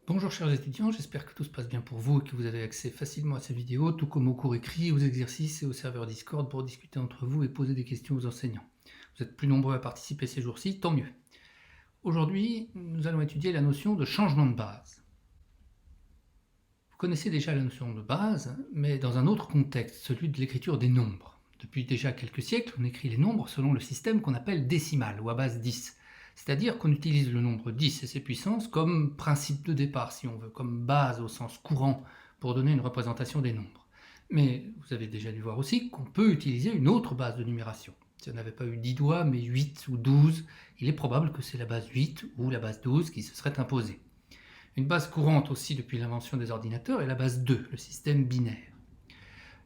Bonjour chers étudiants, j'espère que tout se passe bien pour vous et que vous avez accès facilement à ces vidéos, tout comme aux cours écrits, aux exercices et au serveur Discord pour discuter entre vous et poser des questions aux enseignants. Vous êtes plus nombreux à participer ces jours-ci, tant mieux. Aujourd'hui, nous allons étudier la notion de changement de base. Vous connaissez déjà la notion de base, mais dans un autre contexte, celui de l'écriture des nombres. Depuis déjà quelques siècles, on écrit les nombres selon le système qu'on appelle décimal, ou à base 10. C'est-à-dire qu'on utilise le nombre 10 et ses puissances comme principe de départ, si on veut, comme base au sens courant, pour donner une représentation des nombres. Mais vous avez déjà dû voir aussi qu'on peut utiliser une autre base de numération. Si on n'avait pas eu 10 doigts, mais 8 ou 12, il est probable que c'est la base 8 ou la base 12 qui se serait imposée. Une base courante aussi depuis l'invention des ordinateurs est la base 2, le système binaire.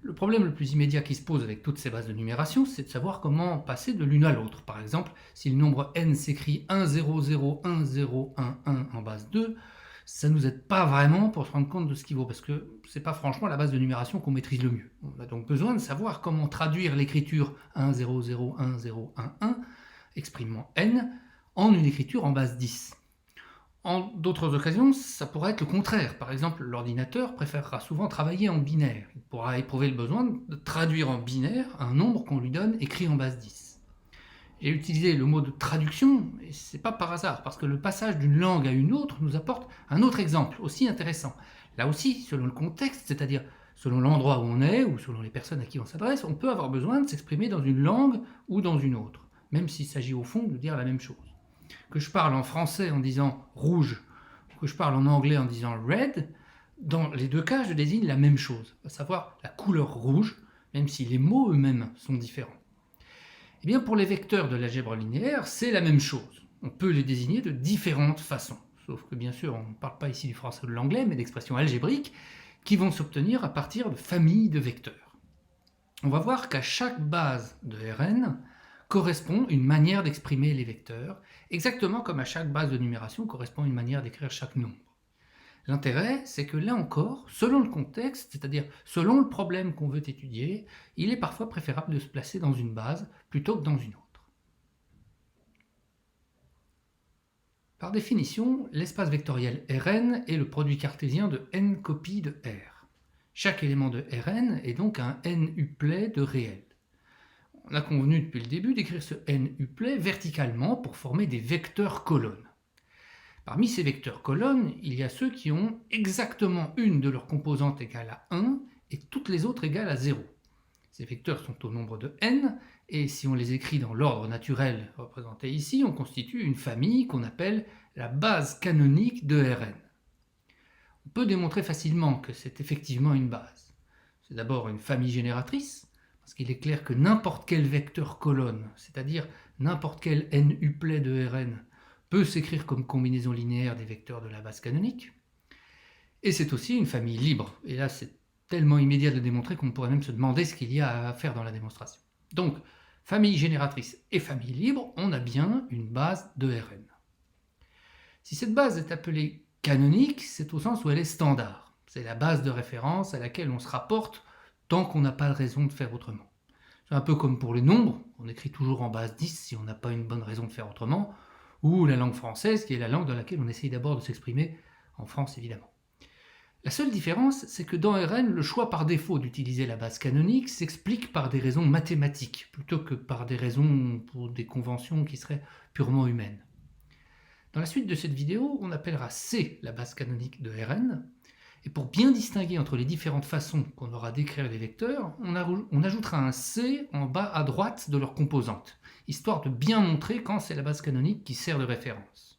Le problème le plus immédiat qui se pose avec toutes ces bases de numération, c'est de savoir comment passer de l'une à l'autre. Par exemple, si le nombre n s'écrit 1, 0, 0, 1, 0, 1, 1 en base 2, ça ne nous aide pas vraiment pour se rendre compte de ce qu'il vaut, parce que c'est pas franchement la base de numération qu'on maîtrise le mieux. On a donc besoin de savoir comment traduire l'écriture 1, 0, 0, 1, 0, 1, 1, exprimant n, en une écriture en base 10. En d'autres occasions, ça pourrait être le contraire. Par exemple, l'ordinateur préférera souvent travailler en binaire. Il pourra éprouver le besoin de traduire en binaire un nombre qu'on lui donne écrit en base 10. J'ai utilisé le mot de traduction, et c'est pas par hasard, parce que le passage d'une langue à une autre nous apporte un autre exemple aussi intéressant. Là aussi, selon le contexte, c'est-à-dire selon l'endroit où on est ou selon les personnes à qui on s'adresse, on peut avoir besoin de s'exprimer dans une langue ou dans une autre, même s'il s'agit au fond de dire la même chose. Que je parle en français en disant rouge, ou que je parle en anglais en disant red, dans les deux cas, je désigne la même chose, à savoir la couleur rouge, même si les mots eux-mêmes sont différents. Et bien pour les vecteurs de l'algèbre linéaire, c'est la même chose. On peut les désigner de différentes façons. Sauf que bien sûr, on ne parle pas ici du français ou de l'anglais, mais d'expressions algébriques qui vont s'obtenir à partir de familles de vecteurs. On va voir qu'à chaque base de Rn correspond une manière d'exprimer les vecteurs, exactement comme à chaque base de numération correspond une manière d'écrire chaque nombre. L'intérêt, c'est que là encore, selon le contexte, c'est-à-dire selon le problème qu'on veut étudier, il est parfois préférable de se placer dans une base plutôt que dans une autre. Par définition, l'espace vectoriel Rn est le produit cartésien de n copies de R. Chaque élément de Rn est donc un n-uplet de réel. On a convenu depuis le début d'écrire ce n-uplet verticalement pour former des vecteurs colonnes. Parmi ces vecteurs colonnes, il y a ceux qui ont exactement une de leurs composantes égale à 1 et toutes les autres égales à 0. Ces vecteurs sont au nombre de n, et si on les écrit dans l'ordre naturel représenté ici, on constitue une famille qu'on appelle la base canonique de Rn. On peut démontrer facilement que c'est effectivement une base. C'est d'abord une famille génératrice, parce qu'il est clair que n'importe quel vecteur colonne, c'est-à-dire n'importe quel n-uplet de Rn, peut s'écrire comme combinaison linéaire des vecteurs de la base canonique. Et c'est aussi une famille libre. Et là, c'est tellement immédiat de démontrer qu'on pourrait même se demander ce qu'il y a à faire dans la démonstration. Donc, famille génératrice et famille libre, on a bien une base de Rn. Si cette base est appelée canonique, c'est au sens où elle est standard. C'est la base de référence à laquelle on se rapporte tant qu'on n'a pas de raison de faire autrement. C'est un peu comme pour les nombres, on écrit toujours en base 10 si on n'a pas une bonne raison de faire autrement, ou la langue française, qui est la langue dans laquelle on essaye d'abord de s'exprimer, en France évidemment. La seule différence, c'est que dans Rn, le choix par défaut d'utiliser la base canonique s'explique par des raisons mathématiques, plutôt que par des raisons pour des conventions qui seraient purement humaines. Dans la suite de cette vidéo, on appellera C la base canonique de Rn, et pour bien distinguer entre les différentes façons qu'on aura d'écrire les vecteurs, on ajoutera un C en bas à droite de leur composante, histoire de bien montrer quand c'est la base canonique qui sert de référence.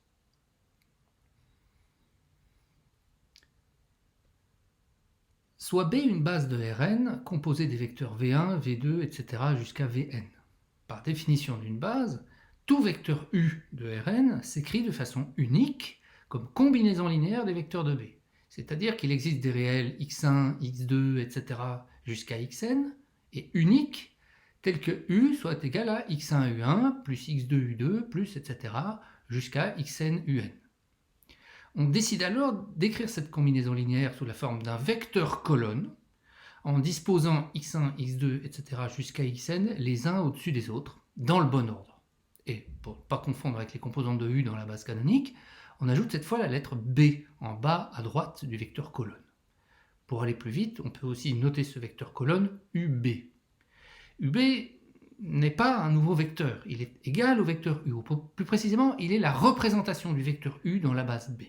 Soit B une base de Rn composée des vecteurs V1, V2, etc. jusqu'à Vn. Par définition d'une base, tout vecteur U de Rn s'écrit de façon unique comme combinaison linéaire des vecteurs de B. C'est-à-dire qu'il existe des réels x1, x2, etc. jusqu'à xn, et unique, tel que U soit égal à x1 u1 plus x2 u2 plus etc. jusqu'à xn un. On décide alors d'écrire cette combinaison linéaire sous la forme d'un vecteur colonne, en disposant x1, x2, etc. jusqu'à xn les uns au-dessus des autres, dans le bon ordre. Et pour ne pas confondre avec les composantes de U dans la base canonique, on ajoute cette fois la lettre B en bas à droite du vecteur colonne. Pour aller plus vite, on peut aussi noter ce vecteur colonne UB. UB n'est pas un nouveau vecteur, il est égal au vecteur U, ou plus précisément, il est la représentation du vecteur U dans la base B.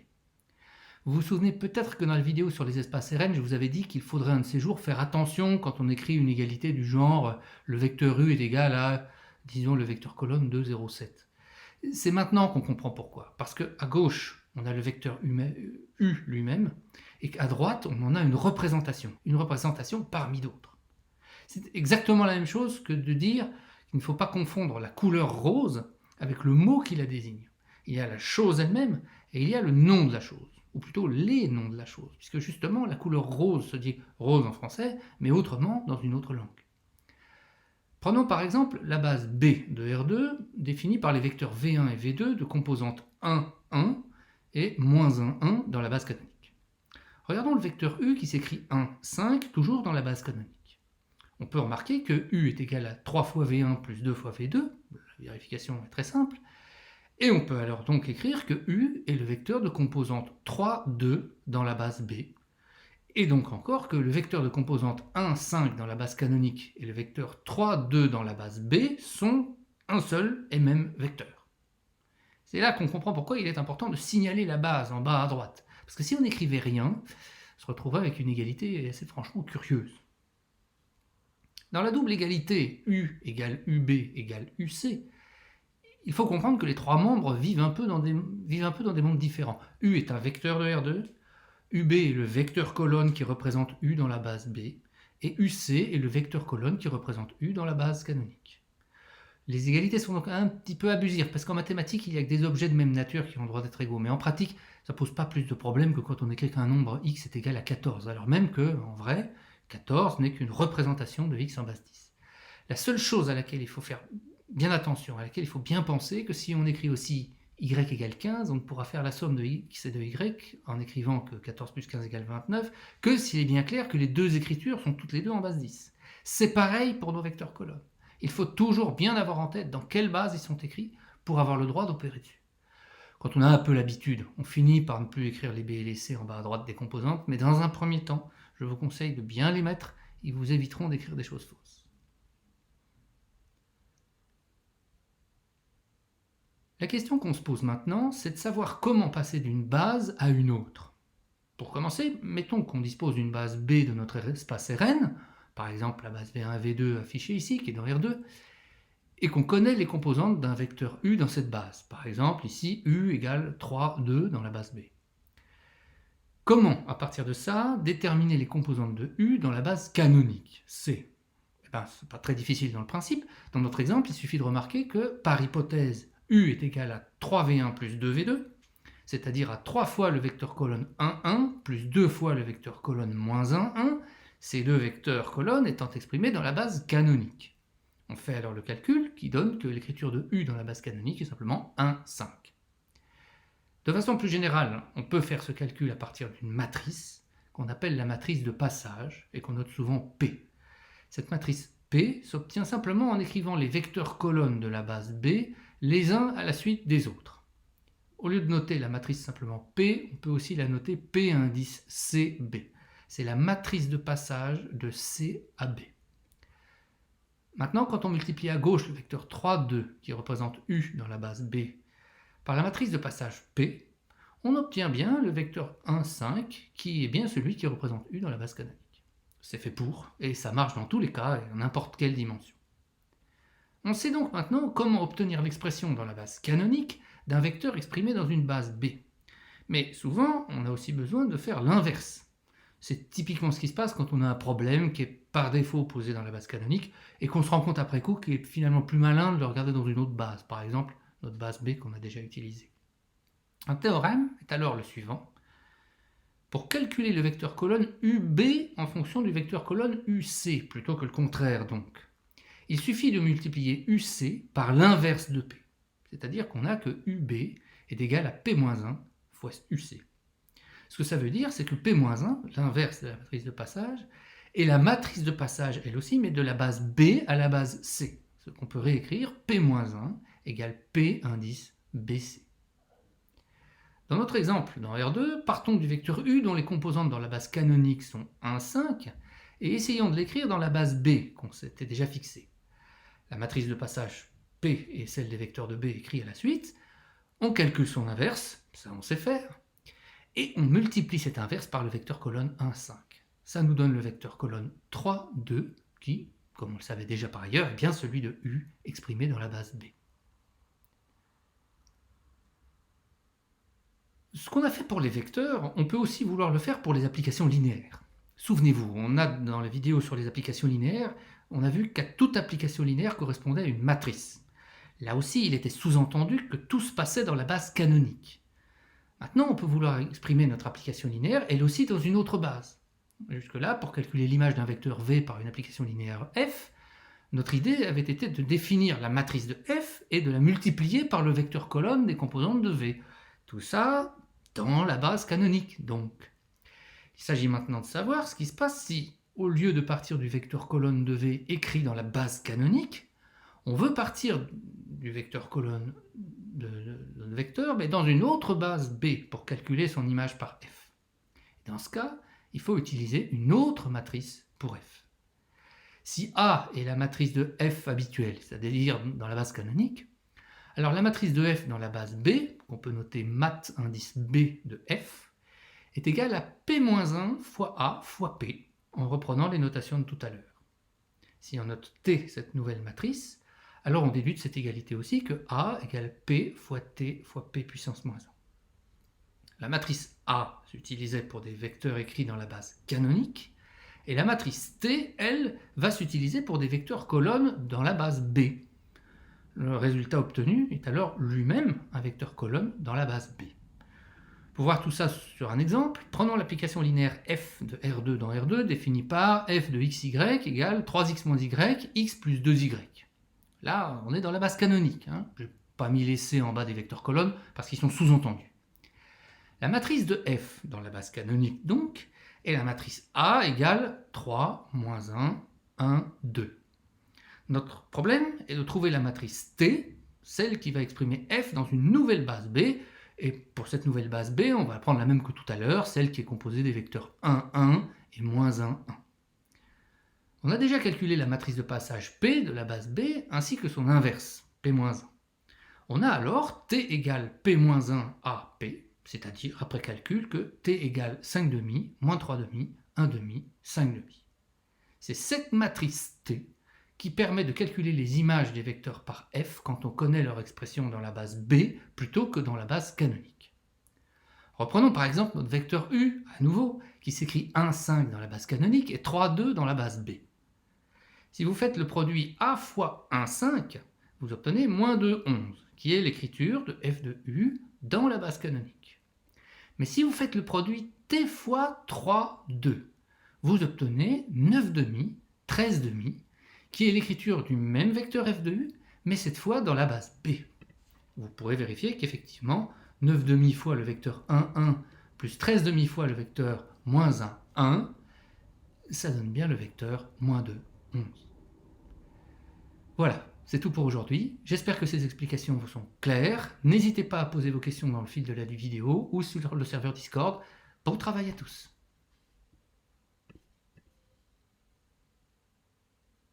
Vous vous souvenez peut-être que dans la vidéo sur les espaces Rn, je vous avais dit qu'il faudrait un de ces jours faire attention quand on écrit une égalité du genre le vecteur U est égal à, disons, le vecteur colonne de 0,7. C'est maintenant qu'on comprend pourquoi. Parce qu'à gauche, on a le vecteur U lui-même, et qu'à droite, on en a une représentation parmi d'autres. C'est exactement la même chose que de dire qu'il ne faut pas confondre la couleur rose avec le mot qui la désigne. Il y a la chose elle-même et il y a le nom de la chose, ou plutôt les noms de la chose, puisque justement la couleur rose se dit rose en français, mais autrement dans une autre langue. Prenons par exemple la base B de R2, définie par les vecteurs V1 et V2 de composantes 1, 1 et moins 1, 1 dans la base canonique. Regardons le vecteur U qui s'écrit 1, 5, toujours dans la base canonique. On peut remarquer que U est égal à 3 fois V1 plus 2 fois V2, la vérification est très simple, et on peut alors donc écrire que U est le vecteur de composante 3, 2 dans la base B, et donc encore que le vecteur de composante 1, 5 dans la base canonique et le vecteur 3, 2 dans la base B sont un seul et même vecteur. C'est là qu'on comprend pourquoi il est important de signaler la base en bas à droite, parce que si on n'écrivait rien, on se retrouverait avec une égalité assez franchement curieuse. Dans la double égalité U égale UB égale UC, il faut comprendre que les trois membres vivent un peu dans des mondes différents. U est un vecteur de R2, UB est le vecteur colonne qui représente U dans la base B, et UC est le vecteur colonne qui représente U dans la base canonique. Les égalités sont donc un petit peu abusives, parce qu'en mathématiques, il n'y a que des objets de même nature qui ont le droit d'être égaux, mais en pratique, ça ne pose pas plus de problèmes que quand on écrit qu'un nombre x est égal à 14, alors même que, en vrai, 14 n'est qu'une représentation de x en base 10. La seule chose à laquelle il faut faire bien attention, à laquelle il faut bien penser, que si on écrit aussi y égale 15, on ne pourra faire la somme de x et de y en écrivant que 14 plus 15 égale 29, que s'il est bien clair que les deux écritures sont toutes les deux en base 10. C'est pareil pour nos vecteurs colonnes. Il faut toujours bien avoir en tête dans quelle base ils sont écrits pour avoir le droit d'opérer dessus. Quand on a un peu l'habitude, on finit par ne plus écrire les B et les C en bas à droite des composantes, mais dans un premier temps, je vous conseille de bien les mettre, ils vous éviteront d'écrire des choses fausses. La question qu'on se pose maintenant, c'est de savoir comment passer d'une base à une autre. Pour commencer, mettons qu'on dispose d'une base B de notre espace Rn, par exemple la base V1 et V2 affichée ici, qui est dans R2, et qu'on connaît les composantes d'un vecteur U dans cette base. Par exemple, ici, U égale 3, 2 dans la base B. Comment, à partir de ça, déterminer les composantes de U dans la base canonique, C? Eh bien, c'est pas très difficile dans le principe. Dans notre exemple, il suffit de remarquer que, par hypothèse, U est égal à 3V1 plus 2V2, c'est-à-dire à 3 fois le vecteur colonne 1, 1, plus 2 fois le vecteur colonne moins 1, 1, ces deux vecteurs colonnes étant exprimés dans la base canonique. On fait alors le calcul qui donne que l'écriture de U dans la base canonique est simplement 1, 5. De façon plus générale, on peut faire ce calcul à partir d'une matrice qu'on appelle la matrice de passage et qu'on note souvent P. Cette matrice P s'obtient simplement en écrivant les vecteurs colonnes de la base B les uns à la suite des autres. Au lieu de noter la matrice simplement P, on peut aussi la noter P indice CB. C'est la matrice de passage de C à B. Maintenant, quand on multiplie à gauche le vecteur 3, 2, qui représente U dans la base B, par la matrice de passage P, on obtient bien le vecteur 1, 5, qui est bien celui qui représente U dans la base canonique. C'est fait pour, et ça marche dans tous les cas, et en n'importe quelle dimension. On sait donc maintenant comment obtenir l'expression dans la base canonique d'un vecteur exprimé dans une base B. Mais souvent, on a aussi besoin de faire l'inverse. C'est typiquement ce qui se passe quand on a un problème qui est par défaut posé dans la base canonique et qu'on se rend compte après coup qu'il est finalement plus malin de le regarder dans une autre base, par exemple notre base B qu'on a déjà utilisée. Un théorème est alors le suivant. Pour calculer le vecteur colonne UB en fonction du vecteur colonne UC, plutôt que le contraire donc, il suffit de multiplier UC par l'inverse de P, c'est-à-dire qu'on a que UB est égal à P-1 fois UC. Ce que ça veut dire, c'est que P-1, l'inverse de la matrice de passage, est la matrice de passage elle aussi, mais de la base B à la base C. Ce qu'on peut réécrire P-1 égale P indice BC. Dans notre exemple, dans R2, partons du vecteur U dont les composantes dans la base canonique sont 1, 5, et essayons de l'écrire dans la base B qu'on s'était déjà fixée. La matrice de passage P est celle des vecteurs de B écrits à la suite. On calcule son inverse, ça on sait faire, et on multiplie cette inverse par le vecteur colonne 1, 5. Ça nous donne le vecteur colonne 3, 2, qui, comme on le savait déjà par ailleurs, est bien celui de U exprimé dans la base B. Ce qu'on a fait pour les vecteurs, on peut aussi vouloir le faire pour les applications linéaires. Souvenez-vous, on a dans la vidéo sur les applications linéaires, on a vu qu'à toute application linéaire correspondait à une matrice. Là aussi, il était sous-entendu que tout se passait dans la base canonique. Maintenant, on peut vouloir exprimer notre application linéaire, elle aussi dans une autre base. Jusque-là, pour calculer l'image d'un vecteur V par une application linéaire F, notre idée avait été de définir la matrice de F et de la multiplier par le vecteur colonne des composantes de V. Tout ça dans la base canonique, donc. Il s'agit maintenant de savoir ce qui se passe si, au lieu de partir du vecteur colonne de V écrit dans la base canonique, on veut partir du vecteur colonne de vecteur, mais dans une autre base B pour calculer son image par F. Dans ce cas, il faut utiliser une autre matrice pour F. Si A est la matrice de F habituelle, c'est-à-dire dans la base canonique, alors la matrice de F dans la base B, qu'on peut noter mat indice B de F, est égale à P-1 fois A fois P, en reprenant les notations de tout à l'heure. Si on note T, cette nouvelle matrice, alors on déduit de cette égalité aussi que A égale P fois T fois P puissance moins 1. La matrice A s'utilisait pour des vecteurs écrits dans la base canonique, et la matrice T, elle, va s'utiliser pour des vecteurs colonnes dans la base B. Le résultat obtenu est alors lui-même un vecteur colonne dans la base B. Pour voir tout ça sur un exemple, prenons l'application linéaire f de R2 dans R2 définie par f de xy égale 3x moins y, x plus 2y. Là, on est dans la base canonique. Je n'ai pas mis les C en bas des vecteurs colonnes parce qu'ils sont sous-entendus. La matrice de f dans la base canonique, donc, est la matrice A égale 3, moins 1, 1, 2. Notre problème est de trouver la matrice T, celle qui va exprimer f dans une nouvelle base B, et pour cette nouvelle base B, on va prendre la même que tout à l'heure, celle qui est composée des vecteurs 1, 1 et moins 1, 1. On a déjà calculé la matrice de passage P de la base B ainsi que son inverse, P-1. On a alors T égale P-1 à P, c'est-à-dire après calcul que T égale 5 demi, moins 3 demi, 1 demi, 5 demi. C'est cette matrice T qui permet de calculer les images des vecteurs par f quand on connaît leur expression dans la base B plutôt que dans la base canonique. Reprenons par exemple notre vecteur U, à nouveau, qui s'écrit 1, 5 dans la base canonique et 3, 2 dans la base B. Si vous faites le produit A fois 1, 5, vous obtenez moins 2, 11, qui est l'écriture de f de U dans la base canonique. Mais si vous faites le produit T fois 3, 2, vous obtenez 9 demi, 13 demi, qui est l'écriture du même vecteur f de U, mais cette fois dans la base B. Vous pourrez vérifier qu'effectivement, 9 demi fois le vecteur 1, 1, plus 13 demi fois le vecteur moins 1, 1, ça donne bien le vecteur moins 2, 11. Voilà, c'est tout pour aujourd'hui. J'espère que ces explications vous sont claires. N'hésitez pas à poser vos questions dans le fil de la vidéo ou sur le serveur Discord. Bon travail à tous.